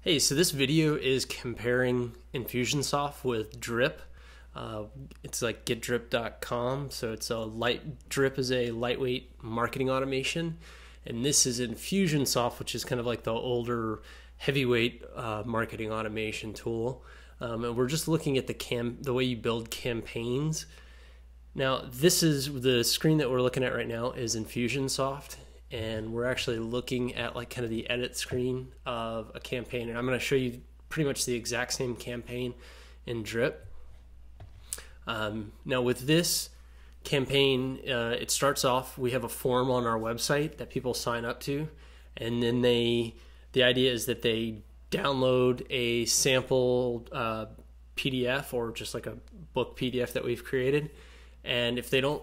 Hey, so this video is comparing InfusionSoft with Drip. It's like getdrip.com. So it's a Drip is a lightweight marketing automation, and this is InfusionSoft, which is kind of like the older heavyweight marketing automation tool. And we're just looking at the way you build campaigns. Now, this is the screen that we're looking at right now is InfusionSoft. And we're actually looking at like kind of the edit screen of a campaign, and I'm going to show you pretty much the exact same campaign in Drip. Now with this campaign, it starts off, we have a form on our website that people sign up to, and then the idea is that they download a sample PDF or just like a book PDF that we've created, and if they don't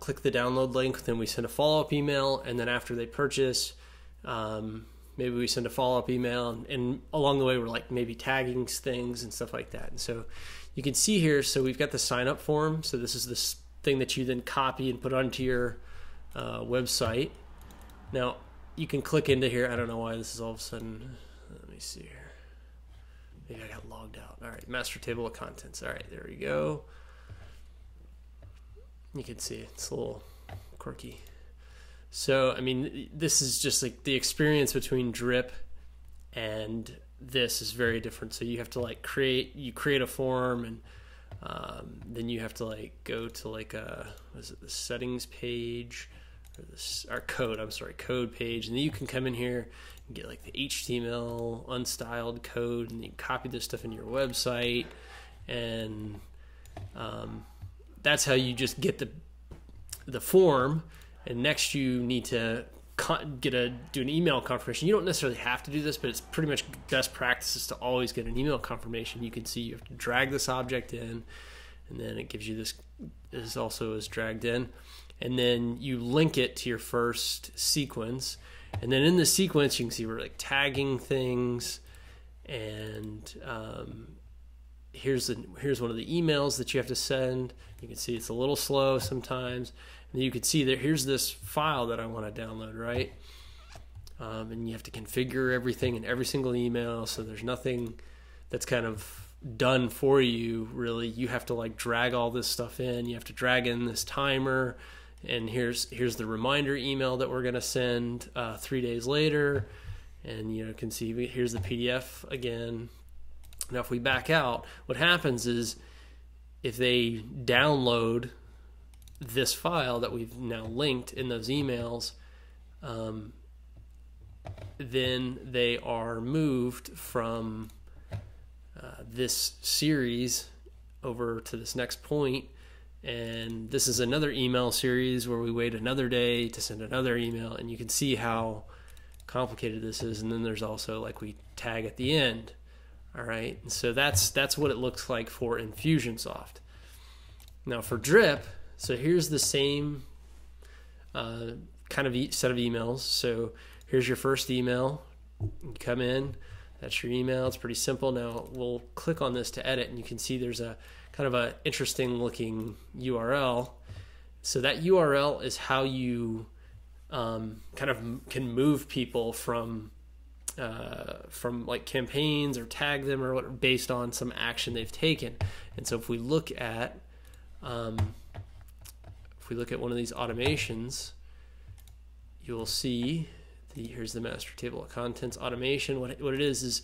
click the download link, then we send a follow-up email, and then after they purchase, maybe we send a follow-up email, and along the way we're like maybe tagging things and stuff like that. And so you can see here, so we've got the sign-up form. So this is this thing that you then copy and put onto your website. Now you can click into here. I don't know why this is all of a sudden, let me see here, maybe I got logged out. All right, master table of contents. All right, there we go. You can see it's a little quirky. So, I mean, this is just like the experience between Drip and this is very different. So you have to like create a form, and then you have to like go to like what is it, the settings page, or code page, and then you can come in here and get like the HTML unstyled code, and you can copy this stuff into your website, and that's how you just get the form. And next you need to do an email confirmation. You don't necessarily have to do this, but it's pretty much best practices to always get an email confirmation. You can see you have to drag this object in, and then it gives you this also is dragged in, and then you link it to your first sequence. And then in the sequence you can see we're like tagging things, and here's one of the emails that you have to send. You can see it's a little slow sometimes. And you can see that here's this file that I want to download, right? And you have to configure everything in every single email, so there's nothing that's kind of done for you, really. You have to like drag all this stuff in. You have to drag in this timer, and here's the reminder email that we're going to send 3 days later. And you can see here's the PDF again. Now, if we back out, what happens is if they download this file that we've now linked in those emails, then they are moved from this series over to this next point. And this is another email series where we wait another day to send another email, and you can see how complicated this is. And then there's also like we tag at the end. All right, and so that's what it looks like for InfusionSoft. Now for Drip, so here's the same kind of set of emails. So here's your first email. You come in, that's your email. It's pretty simple. Now we'll click on this to edit, and you can see there's a kind of a interesting looking URL. So that URL is how you kind of can move people from like campaigns or tag them or what, based on some action they've taken. And so if we look at one of these automations, you'll see here's the master table of contents automation. What it is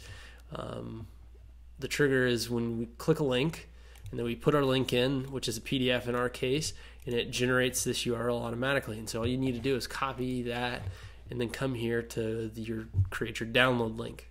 the trigger is when we click a link, and then we put our link in, which is a PDF in our case, and it generates this URL automatically. And so all you need to do is copy that and then come here to create your download link.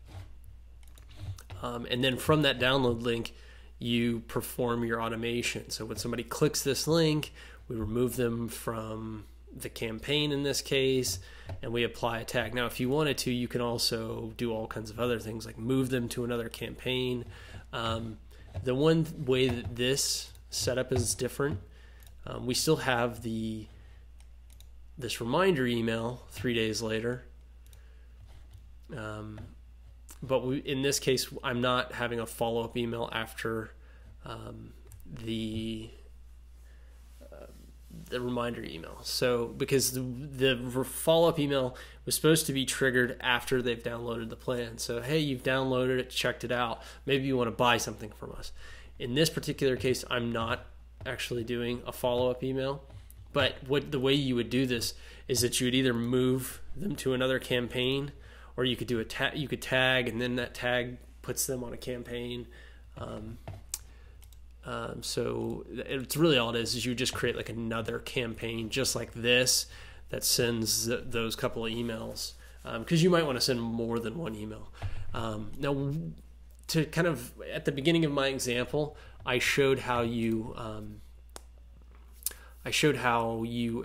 And then from that download link, you perform your automation. So when somebody clicks this link, we remove them from the campaign in this case, and we apply a tag. Now, if you wanted to, you can also do all kinds of other things, like move them to another campaign. The one way that this setup is different, we still have this reminder email 3 days later, but in this case I'm not having a follow-up email after the reminder email. So because the follow-up email was supposed to be triggered after they've downloaded the plan. So, hey, you've downloaded it, checked it out. Maybe you want to buy something from us. In this particular case, I'm not actually doing a follow-up email. But the way you would do this is that you would either move them to another campaign, or you could do you could tag, and then that tag puts them on a campaign. So it's really all it is you just create like another campaign just like this that sends those couple of emails, because you might want to send more than one email. Now, to kind of at the beginning of my example, I showed how you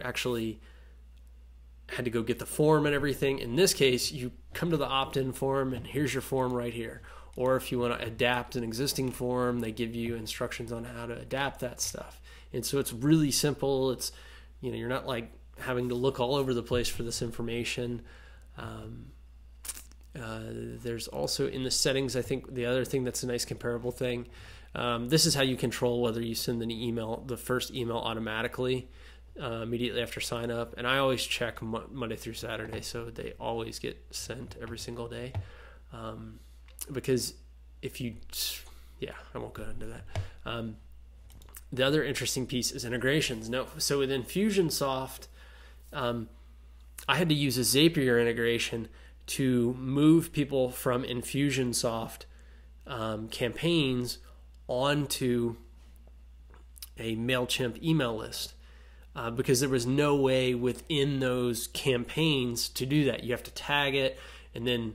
actually had to go get the form and everything. In this case, you come to the opt-in form and here's your form right here. Or if you want to adapt an existing form, they give you instructions on how to adapt that stuff. And so it's really simple. It's, you're not like having to look all over the place for this information. There's also in the settings, I think the other thing that's a nice comparable thing. This is how you control whether you send an email, the first email automatically immediately after sign up. And I always check Monday through Saturday, so they always get sent every single day. Because if you, I won't go into that. The other interesting piece is integrations. So with InfusionSoft, I had to use a Zapier integration to move people from InfusionSoft campaigns onto a MailChimp email list, because there was no way within those campaigns to do that. You have to tag it, and then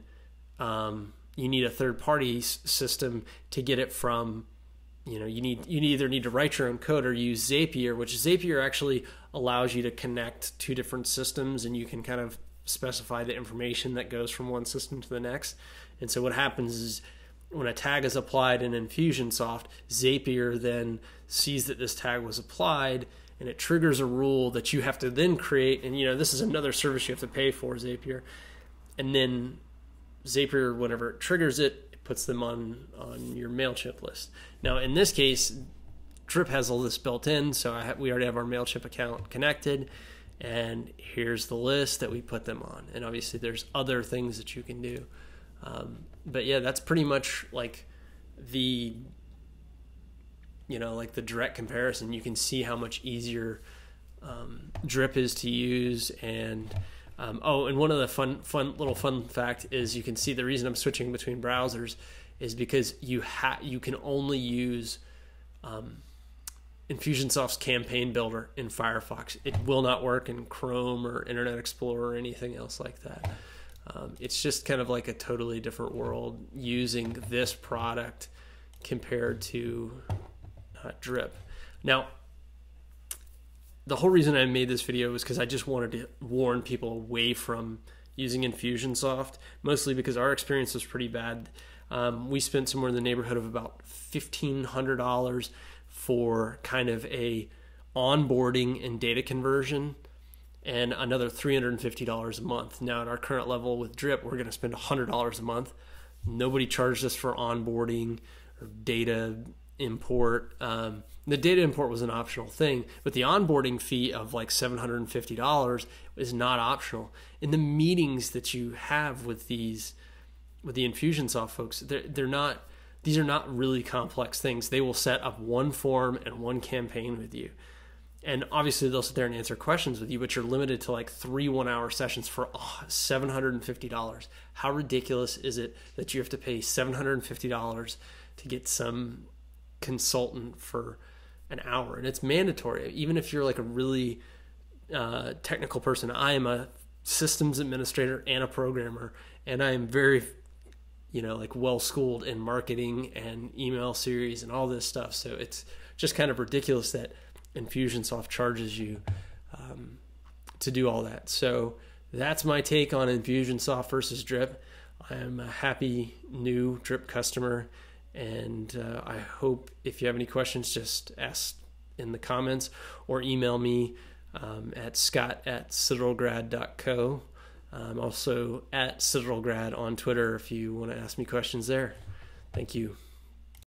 you need a third-party system to get it from, you either need to write your own code or use Zapier, which Zapier actually allows you to connect two different systems, and you can kind of specify the information that goes from one system to the next. And so what happens is when a tag is applied in InfusionSoft, Zapier then sees that this tag was applied, and it triggers a rule that you have to then create. And this is another service you have to pay for, Zapier. And then Zapier, whenever it triggers it, it puts them on your MailChimp list. Now, in this case, Drip has all this built in, so we already have our MailChimp account connected, and here's the list that we put them on. And obviously, there's other things that you can do. But yeah, that's pretty much like the direct comparison. You can see how much easier Drip is to use. And and one of the fun fact is you can see the reason I'm switching between browsers is because you can only use InfusionSoft's campaign builder in Firefox. It will not work in Chrome or Internet Explorer or anything else like that. It's just kind of like a totally different world using this product compared to Drip. Now, the whole reason I made this video was because I just wanted to warn people away from using InfusionSoft, mostly because our experience was pretty bad. We spent somewhere in the neighborhood of about $1,500 for kind of a onboarding and data conversion, and another $350 a month. Now, at our current level with Drip, we're going to spend $100 a month. Nobody charged us for onboarding or data import. The data import was an optional thing, but the onboarding fee of like $750 is not optional. In the meetings that you have with the InfusionSoft folks, these are not really complex things. They will set up one form and one campaign with you. And obviously they'll sit there and answer questions with you, but you're limited to like 3 one-hour sessions for $750. How ridiculous is it that you have to pay $750 to get some consultant for an hour? And it's mandatory. Even if you're like a really technical person. I am a systems administrator and a programmer, and I am very well-schooled in marketing and email series and all this stuff. So it's just kind of ridiculous that InfusionSoft charges you to do all that. So that's my take on InfusionSoft versus Drip. I am a happy new Drip customer, and I hope if you have any questions, just ask in the comments or email me at scott@citadelgrad.co. Also at Citadelgrad on Twitter if you want to ask me questions there. Thank you.